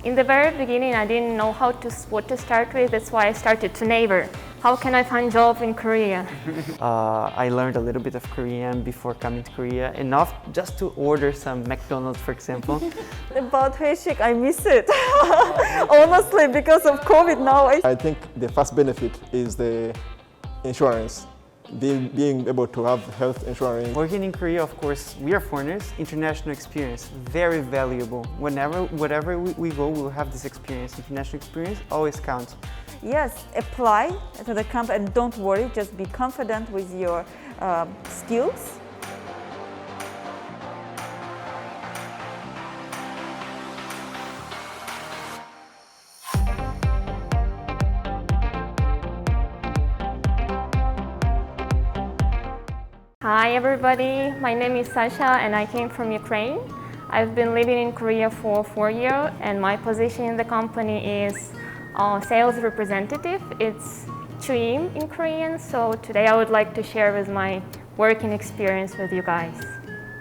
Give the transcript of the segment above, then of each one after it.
In the very beginning, I didn't know what to start with. That's why I started to neighbor. How can I find job in Korea? I learned a little bit of Korean before coming to Korea, enough just to order some McDonald's, for example. About 회식, I miss it. Honestly, because of COVID now. I think the first benefit is the insurance. Being able to have health insurance. Working in Korea, of course, we are foreigners. International experience, very valuable. Wherever we go, we'll have this experience. International experience always counts. Yes, apply to the company and don't worry, just be confident with your skills. Hi everybody, my name is Sasha and I came from Ukraine. I've been living in Korea for 4 years and my position in the company is sales representative. It's chuim in Korean, so today I would like to share with my working experience with you guys.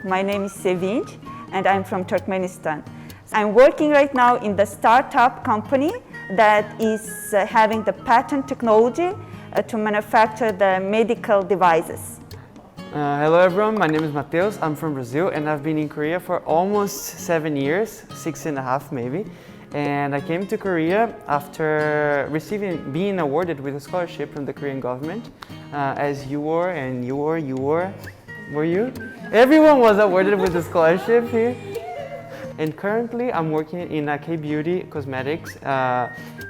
My name is Sevinch and I'm from Turkmenistan. I'm working right now in the startup company that is having the patent technology to manufacture the medical devices. Hello everyone, my name is Matheus. I'm from Brazil and I've been in Korea for almost 7 years, 6.5 maybe. And I came to Korea after being awarded with a scholarship from the Korean government, as you were, and you were. Were you? Everyone was awarded with a scholarship here. And currently I'm working in a K-beauty cosmetics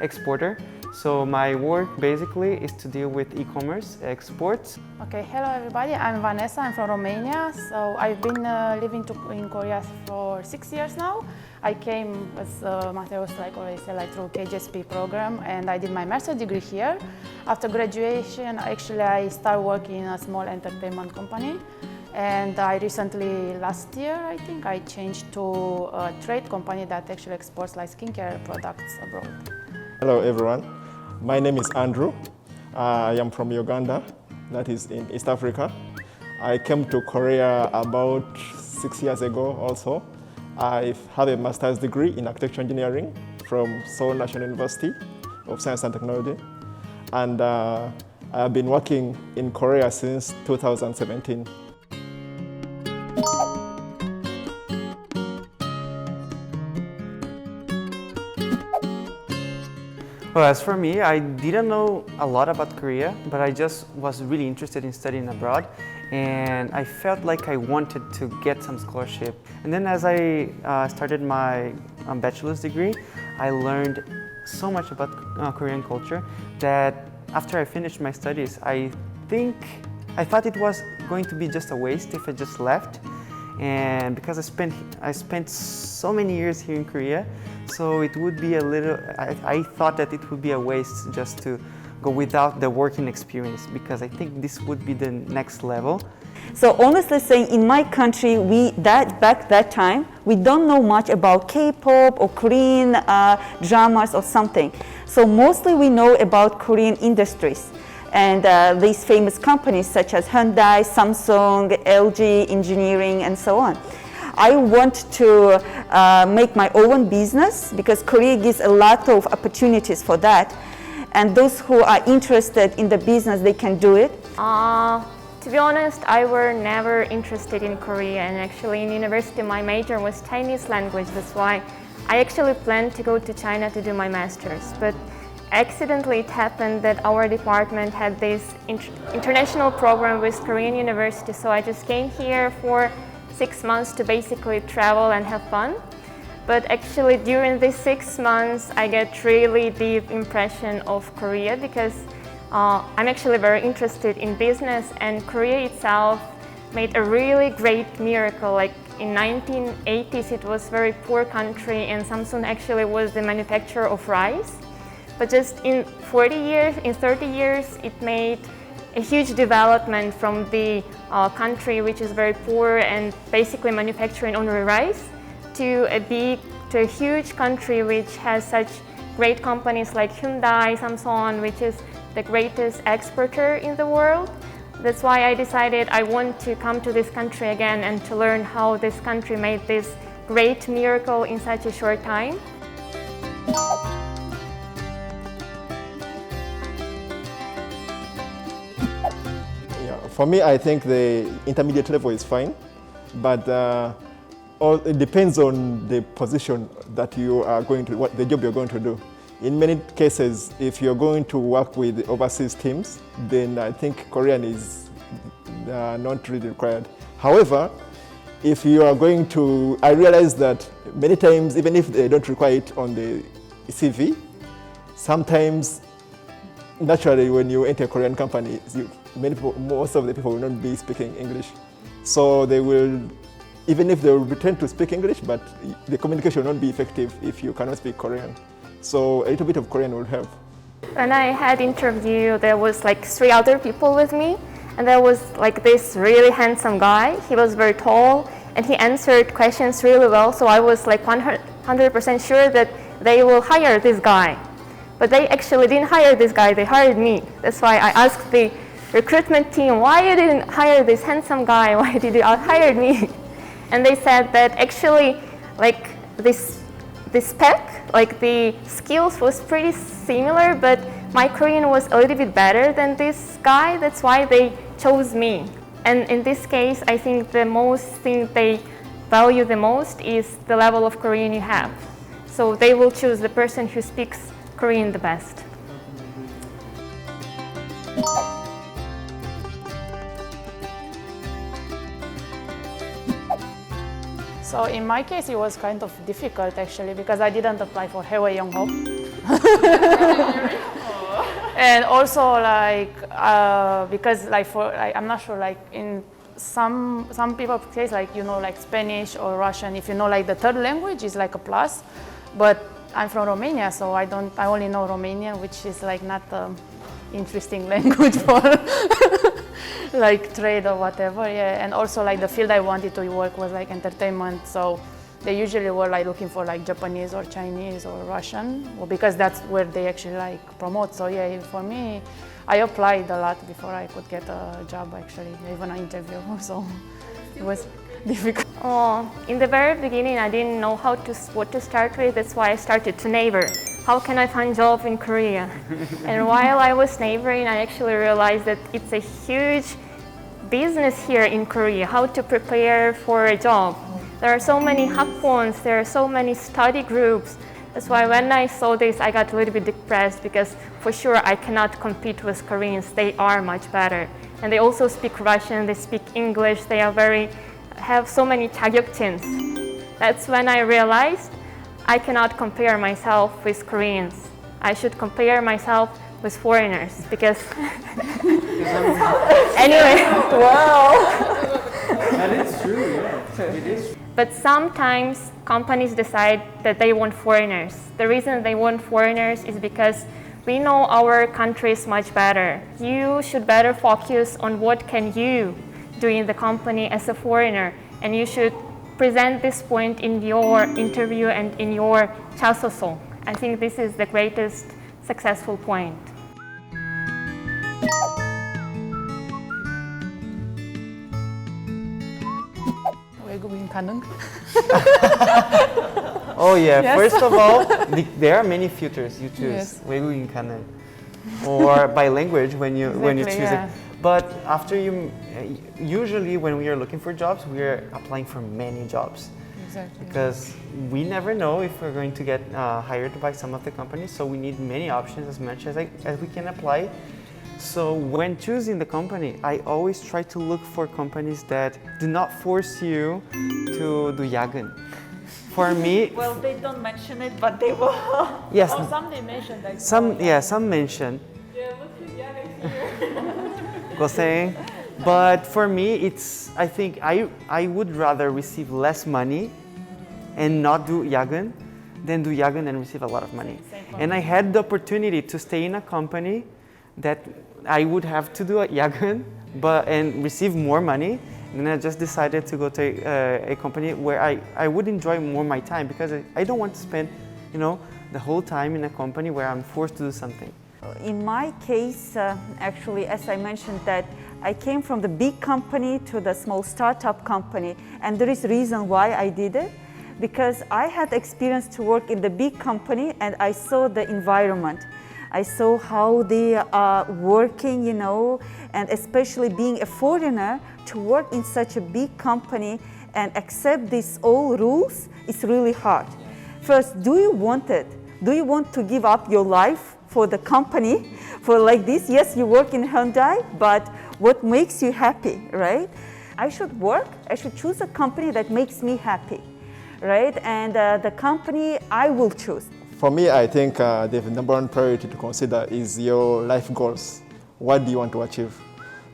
exporter. So my work basically is to deal with e-commerce exports. Okay, hello everybody, I'm Vanessa, I'm from Romania. So I've been living in Korea for 6 years now. I came, as Matheus already said, through KGSP program and I did my master's degree here. After graduation, actually I started working in a small entertainment company. And I recently, last year, I think, I changed to a trade company that actually exports skincare products abroad. Hello everyone, my name is Andrew. I am from Uganda, that is in East Africa. I came to Korea about 6 years ago also. I have a master's degree in architecture engineering from Seoul National University of Science and Technology. And I have been working in Korea since 2017. Well, as for me, I didn't know a lot about Korea, but I just was really interested in studying abroad and I felt like I wanted to get some scholarship. And then as I started my bachelor's degree, I learned so much about Korean culture that after I finished my studies, I thought it was going to be just a waste if I just left. And because I spent so many years here in Korea, so it would be I thought that it would be a waste just to go without the working experience, because I think this would be the next level. So honestly saying, in my country, back that time, we don't know much about K-pop or Korean dramas or something. So mostly we know about Korean industries. And these famous companies such as Hyundai, Samsung, LG Engineering, and so on. I want to make my own business because Korea gives a lot of opportunities for that. And those who are interested in the business, they can do it. To be honest, I were never interested in Korea, and actually in university my major was Chinese language. That's why I actually planned to go to China to do my master's. But accidentally it happened that our department had this international program with Korean university, so I just came here for 6 months to basically travel and have fun. But actually during these 6 months I get really deep impression of Korea because I'm actually very interested in business, and Korea itself made a really great miracle. Like in 1980s it was a very poor country and Samsung actually was the manufacturer of rice. But just in 30 years, it made a huge development from the country which is very poor and basically manufacturing only rice to a huge country which has such great companies like Hyundai, Samsung, which is the greatest exporter in the world. That's why I decided I want to come to this country again and to learn how this country made this great miracle in such a short time. For me, I think the intermediate level is fine, but it depends on the position that you are going to, what the job you're going to do. In many cases, if you're going to work with overseas teams, then I think Korean is not really required. However, if you are going to, I realize that many times, even if they don't require it on the CV, sometimes, naturally, when you enter a Korean company, most of the people will not be speaking English. So they will, even if they will pretend to speak English, but the communication will not be effective if you cannot speak Korean. So a little bit of Korean will help. When I had interview, there was like 3 other people with me, and there was like this really handsome guy. He was very tall, and he answered questions really well. So I was like 100% sure that they will hire this guy. But they actually didn't hire this guy, they hired me. That's why I asked the recruitment team, why you didn't hire this handsome guy? Why did you hire me? And they said that actually, like this spec, like the skills was pretty similar, but my Korean was a little bit better than this guy. That's why they chose me. And in this case, I think the most thing they value the most is the level of Korean you have. So they will choose the person who speaks Korean the best. So in my case, it was kind of difficult actually because I didn't apply for Haewei Yonghop. And also like because like I'm not sure, like in some people's case, like like Spanish or Russian, if you know like the third language is like a plus, but I'm from Romania, so I only know Romanian, which is like not interesting language for like trade or whatever, yeah. And also like the field I wanted to work was like entertainment, so they usually were like looking for like Japanese or Chinese or Russian, well, because that's where they actually like promote. So yeah, for me, I applied a lot before I could get a job actually, even an interview, so it was difficult. Oh, in the very beginning, I didn't know what to start with. That's why I started to neighbor. How can I find job in Korea? And while I was neighboring, I actually realized that it's a huge business here in Korea, how to prepare for a job. There are so many hapwons, there are so many study groups. That's why when I saw this, I got a little bit depressed because for sure I cannot compete with Koreans. They are much better. And they also speak Russian, they speak English, they have so many 자격증s. That's when I realized I cannot compare myself with Koreans. I should compare myself with foreigners because anyway. Wow. That is true, yeah. It is. But sometimes companies decide that they want foreigners. The reason they want foreigners is because we know our countries much better. You should better focus on what can you do in the company as a foreigner, and you should present this point in your interview and in your 자소서. I think this is the greatest successful point. 외국인 가능? Oh yeah, Yes. first of all, there are many filters you choose. Yes. 외국인 가능. Or by language when you choose yeah. it. But after usually when we are looking for jobs, we are applying for many jobs. Exactly. Because we never know if we're going to get hired by some of the companies, so we need many options as much as we can apply. So when choosing the company, I always try to look for companies that do not force you to do 야근. For me, Well, they don't mention it, but they will. yes, Some they mentioned like some mention. yeah, look who's yaga here. Goseng. But for me, I think I would rather receive less money and not do yagen than do yagen and receive a lot of money. And I had the opportunity to stay in a company that I would have to do a yagen and receive more money. And I just decided to go to a company where I would enjoy more my time, because I don't want to spend, the whole time in a company where I'm forced to do something. In my case, actually, as I mentioned, that I came from the big company to the small startup company, and there is a reason why I did it, because I had experience to work in the big company and I saw the environment. I saw how they are working, you know, and especially being a foreigner to work in such a big company and accept these all rules is really hard. First, do you want it? Do you want to give up your life for the company for like this? Yes, you work in Hyundai, but what makes you happy, right? I should work, I should choose a company that makes me happy, right? And the company I will choose. For me, I think the number one priority to consider is your life goals. What do you want to achieve?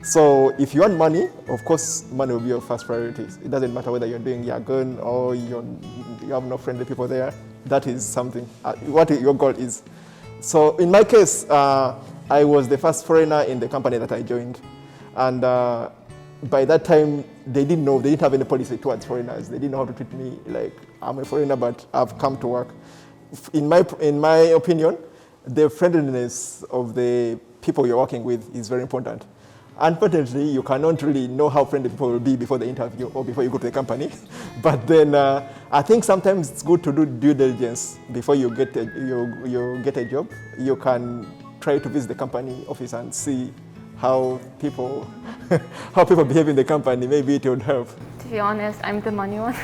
So if you want money, of course, money will be your first priority. It doesn't matter whether you're doing Yagun or you have no friendly people there. That is something, what your goal is. So in my case, I was the first foreigner in the company that I joined. And by that time, they didn't have any policy towards foreigners. They didn't know how to treat me like I'm a foreigner, but I've come to work. In my opinion, the friendliness of the people you're working with is very important. Unfortunately, you cannot really know how friendly people will be before the interview or before you go to the company. But then I think sometimes it's good to do due diligence before you get a job. You can try to visit the company office and see how people behave in the company. Maybe it would help. To be honest, I'm the money one.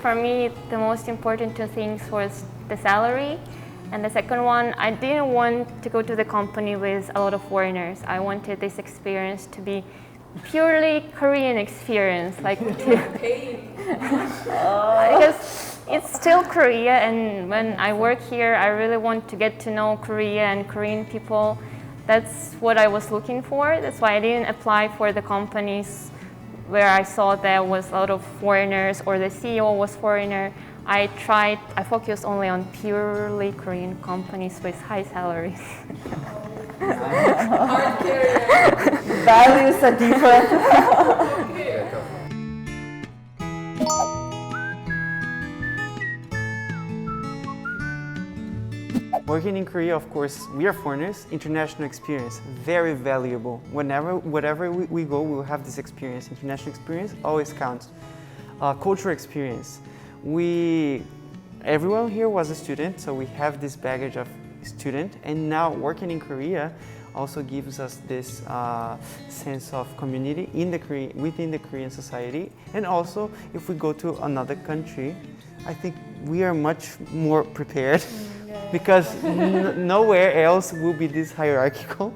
For me, the most important two things was the salary. And the second one, I didn't want to go to the company with a lot of foreigners. I wanted this experience to be purely Korean experience, like because it's still Korea, and when I work here, I really want to get to know Korea and Korean people. That's what I was looking for. That's why I didn't apply for the companies where I saw there was a lot of foreigners or the CEO was foreigner. I focused only on purely Korean companies with high salaries. Values are different. Working in Korea, of course, we are foreigners. International experience, very valuable. Whatever we go, we'll have this experience. International experience always counts. Cultural experience. Everyone here was a student, so we have this baggage of student, and now working in Korea also gives us this sense of community within the Korean society. And also, if we go to another country, I think we are much more prepared because nowhere else will be this hierarchical.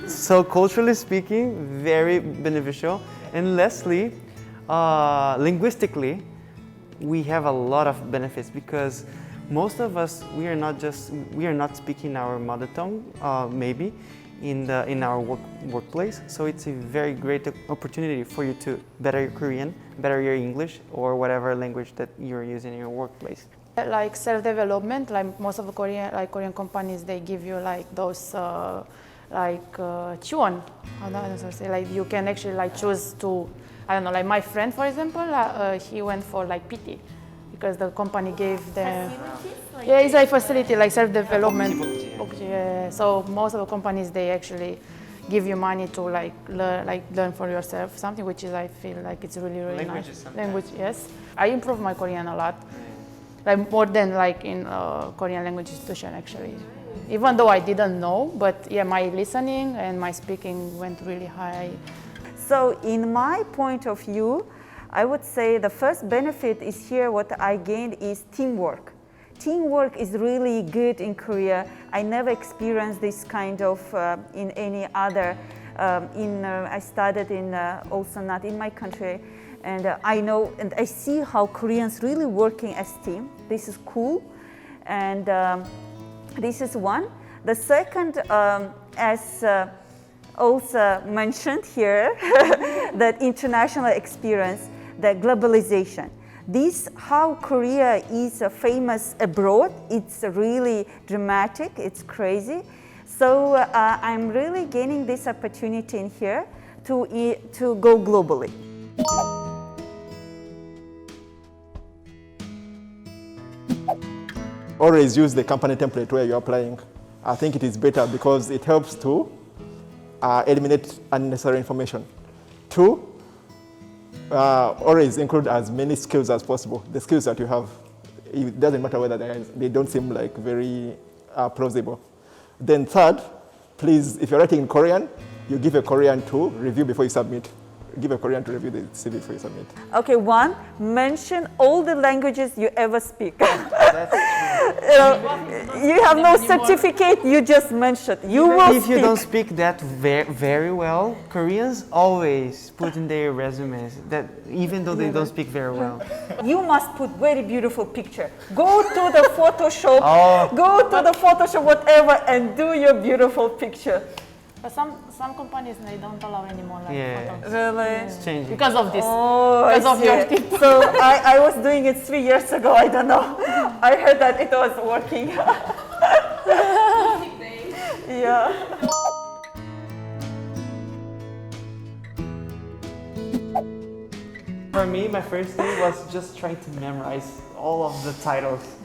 So culturally speaking, very beneficial. And lastly, linguistically, we have a lot of benefits because most of us, we are not speaking our mother tongue, maybe in our workplace. So it's a very great opportunity for you to better your Korean, better your English, or whatever language that you're using in your workplace. Like self-development, like most of the Korean companies, they give you like those chuon. I don't know, say, like you can actually like choose to. I don't know, like my friend, for example, he went for like PT because the company gave them. Yeah, it's like facility, like self-development. Okay, so most of the companies, they actually give you money to learn for yourself something, which is I feel like it's really nice. Language, yes. I improved my Korean a lot, like more than like in Korean language institution actually. Even though I didn't know, but yeah, my listening and my speaking went really high. So in my point of view, I would say the first benefit is here what I gained is teamwork. Teamwork is really good in Korea. I never experienced this kind of in any other, I studied in also not in my country. And I know and I see how Koreans really working as team. This is cool. And this is one. The second, as also mentioned here, that international experience, the globalization. This, how Korea is famous abroad, it's really dramatic, it's crazy. So I'm really gaining this opportunity in here to go globally. Always use the company template where you're applying. I think it is better because it helps to eliminate unnecessary information. Two, always include as many skills as possible, the skills that you have. It doesn't matter whether they don't seem like very plausible. Then third, please, if you're writing in Korean, you give a Korean to review before you submit. Give a Korean to review the CV before you submit. Okay, one, mention all the languages you ever speak. That's You have no certificate, you just mention. You will if speak. you don't speak that very well, Koreans always put in their resumes that even though they don't speak very well. You must put very beautiful picture. Go to the Photoshop, whatever, and do your beautiful picture. But some companies, they don't allow anymore like Yeah. photos. Really? It's changing. Because of this. Oh, Because I of your see. tip. So I was doing it 3 years ago, I don't know. I heard that it was working. Yeah. For me, my first day was just trying to memorize all of the titles.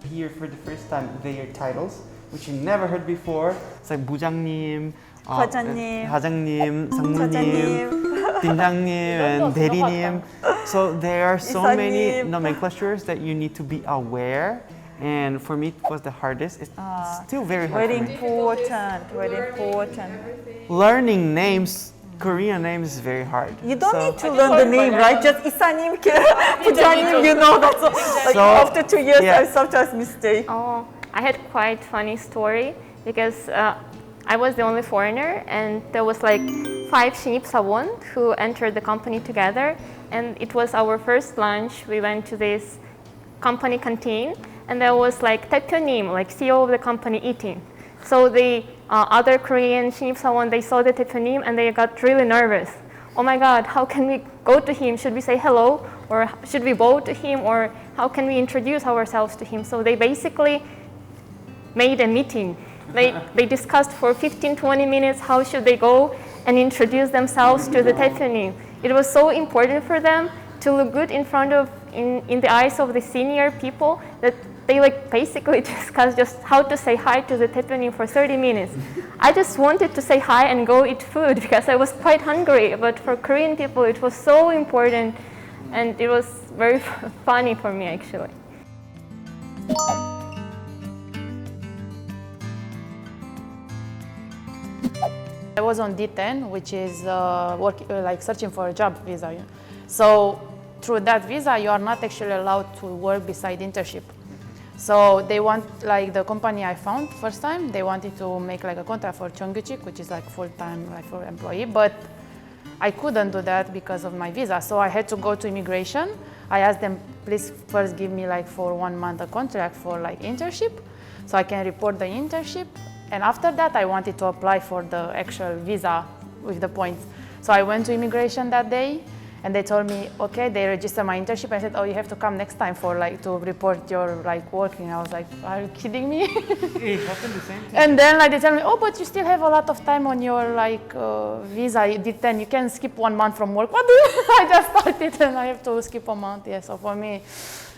Here for the first time, their titles, which you never heard before. It's like 부장님, 과장님, 과장님, 상무님, 차장님. 팀장님, and 대리님. So there are so many 이사님. nomenclatures that you need to be aware. And for me, it was the hardest. It's still very hard Very for me. important, very important. Learning names, Korean names is very hard. You don't So- need to learn the name, right? Just 이사님, 부장님, you know that's all. Like So, after 2 years, yeah. I sometimes mistake. Oh, I had quite funny story because I was the only foreigner, and there was like 5 신입사원 who entered the company together, and it was our first lunch. We went to this company canteen, and there was like 대표님, like CEO of the company, eating. So the other Korean 신입사원, they saw the 대표님 and they got really nervous. Oh my God, how can we go to him? Should we say hello, or should we bow to him, or how can we introduce ourselves to him? So they basically made a meeting. They discussed for 15-20 minutes how should they go and introduce themselves to the 대표님. It was so important for them to look good in front of, in the eyes of the senior people, that they like basically discussed just how to say hi to the 대표님 for 30 minutes. I just wanted to say hi and go eat food because I was quite hungry, but for Korean people it was so important, and it was very funny for me actually. I was on D10, which is like searching for a job visa. So through that visa, you are not actually allowed to work beside internship. So they want, like the company I found first time, they wanted to make like a contract for Cheonggyechik, which is like full-time like for employee, but I couldn't do that because of my visa. So I had to go to immigration. I asked them, please first give me like for 1 month a contract for like internship, so I can report the internship. And after that, I wanted to apply for the actual visa with the points. So I went to immigration that day, and they told me, okay, they registered my internship. I said, oh, you have to come next time for like to report your like working. I was like, are you kidding me? It happened the same thing. And then like they tell me, oh, but you still have a lot of time on your like visa. You did 10. You can skip 1 month from work. What do you? I just started and I have to skip a month. Yeah. So for me, it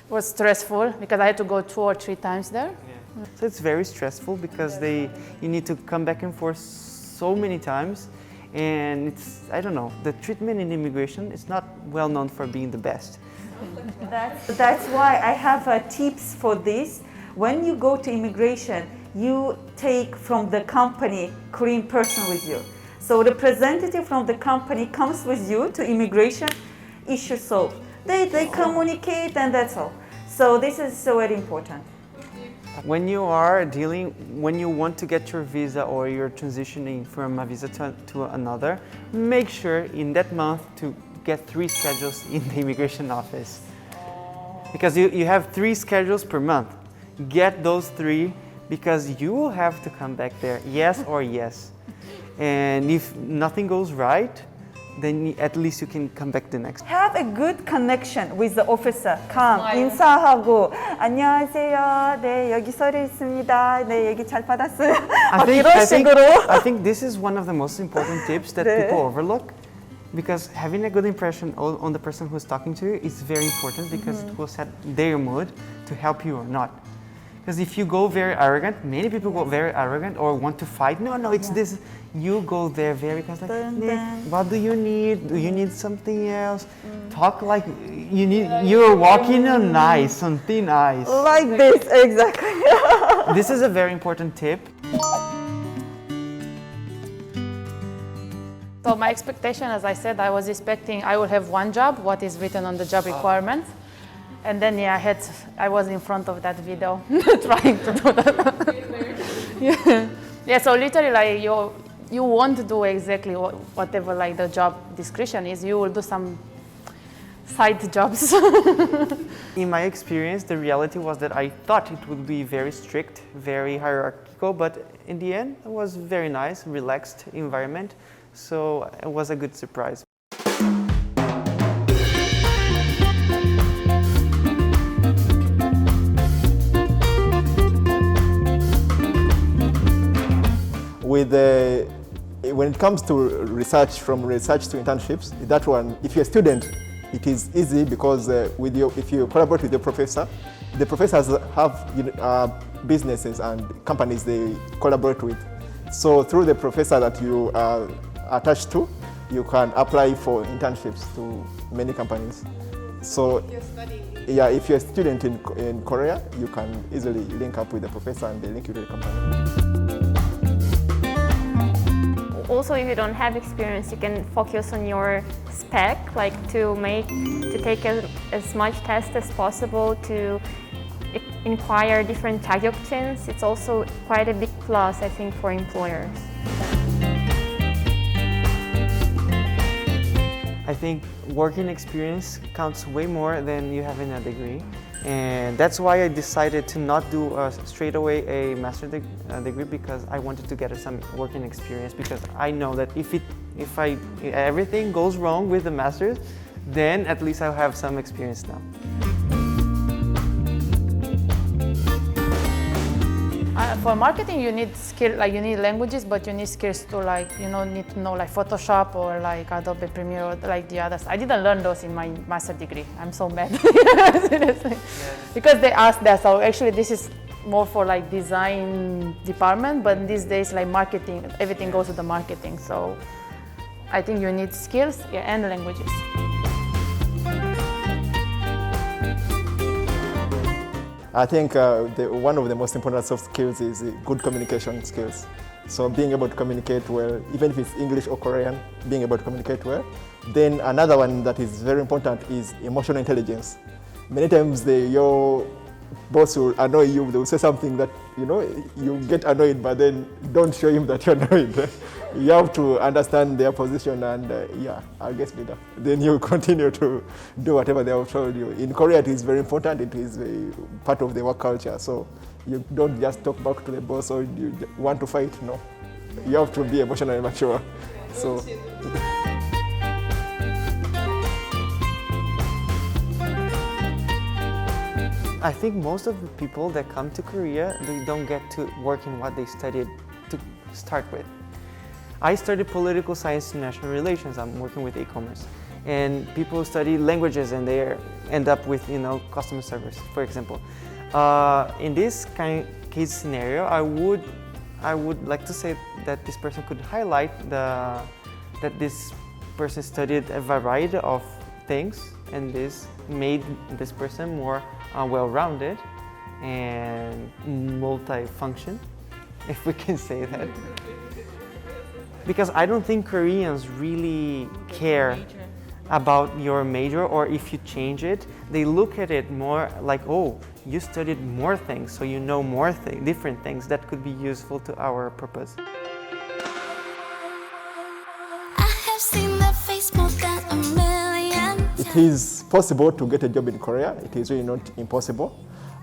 was stressful because I had to go 2 or 3 times there. Yeah. So it's very stressful because you need to come back and forth so many times, and it's, I don't know, the treatment in immigration is not well known for being the best. That's why I have tips for this. When you go to immigration, you take from the company Korean person with you. So representative from the company comes with you to immigration, issue solved. They communicate and that's all. So this is so very important. When you want to get your visa or you're transitioning from a visa to another, make sure in that month to get 3 schedules in the immigration office. Because you have 3 schedules per month. Get those 3 because you will have to come back there, yes or yes. And if nothing goes right, then at least you can come back the next. Have a good connection with the officer. Come, 인사하고 안녕하세요. 네, 여기 서류 있습니다. 네, 얘기 잘 받았어요. 이런 식으로. I think this is one of the most important tips that people overlook, because having a good impression on the person who's talking to you is very important because it will set their mood to help you or not. Because if you go very arrogant, many people go very arrogant or want to fight. No, it's this. You go there very kind of like, what do you need? Do you need something else? Talk like you need. You're walking on ice, on thin ice. Like this, exactly. This is a very important tip. So my expectation, as I said, I was expecting I will have one job, what is written on the job requirements. And then I was in front of that video trying to do that. Yeah, so literally like you won't do exactly whatever like the job description is, you will do some side jobs. In my experience, the reality was that I thought it would be very strict, very hierarchical, but in the end, it was very nice, relaxed environment. So it was a good surprise. When it comes to research, from research to internships, that one, if you're a student, it is easy because if you collaborate with the professors have businesses and companies they collaborate with. So through the professor that you are attached to, you can apply for internships to many companies. So if you're a student in Korea, you can easily link up with the professor and they link you to the company. Also, if you don't have experience, you can focus on your spec, like to take as much test as possible to inquire different 자격증s. It's also quite a big plus, I think, for employers. I think working experience counts way more than you have in a degree. And that's why I decided to not do straight away a master's degree, because I wanted to get some working experience, because I know that if everything goes wrong with the master's, then at least I'll have some experience now. For marketing, you need skill, like you need languages, but you need skills to need to know like Photoshop or like Adobe Premiere or like the others. I didn't learn those in my master degree. I'm so mad. Seriously. Yes. Because they asked that. So actually this is more for like design department, but these days like marketing, everything goes to the marketing. So I think you need skills and languages. I think one of the most important soft skills is good communication skills. So being able to communicate well, even if it's English or Korean, being able to communicate well. Then another one that is very important is emotional intelligence. Many times your boss will annoy you, they will say something that, you get annoyed, but then don't show him that you're annoyed. You have to understand their position and I guess better. Then you continue to do whatever they have told you. In Korea, it is very important. It is a part of the work culture. So you don't just talk back to the boss or you want to fight. No, you have to be emotionally mature. So. I think most of the people that come to Korea, they don't get to work in what they studied to start with. I studied political science and international relations. I'm working with e-commerce. And people study languages and they end up with, customer service, for example. In this case scenario, I would like to say that this person could highlight that this person studied a variety of things, and this made this person more well-rounded and multifunction, if we can say that. Because I don't think Koreans really care about your major, or if you change it, they look at it more like, oh, you studied more things, so you know more different things that could be useful to our purpose. I have seen that face more than a million times. It is possible to get a job in Korea. It is really not impossible,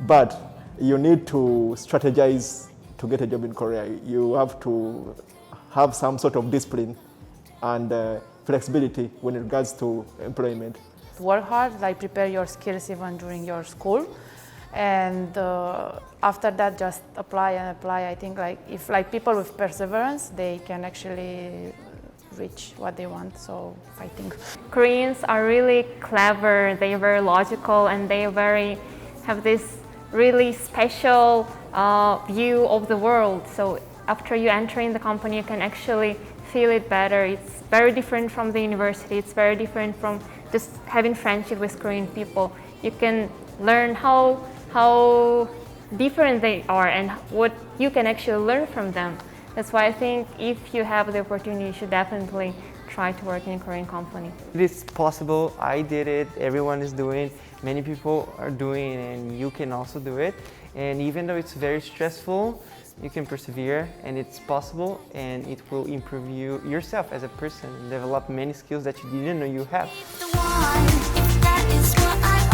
but you need to strategize to get a job in Korea. You have to have some sort of discipline and flexibility when it regards to employment. Work hard, like prepare your skills even during your school, and after that just apply and apply. I think if people with perseverance, they can actually reach what they want. So I think Koreans are really clever, they're very logical, and they have this really special view of the world. So after you enter in the company, you can actually feel it better. It's very different from the university. It's very different from just having friendship with Korean people. You can learn how different they are and what you can actually learn from them. That's why I think if you have the opportunity, you should definitely try to work in a Korean company. It is possible. I did it. Everyone is doing. Many people are doing, and you can also do it. And even though it's very stressful, you can persevere, and it's possible, and it will improve you yourself as a person and develop many skills that you didn't know you have. The one, if that is what I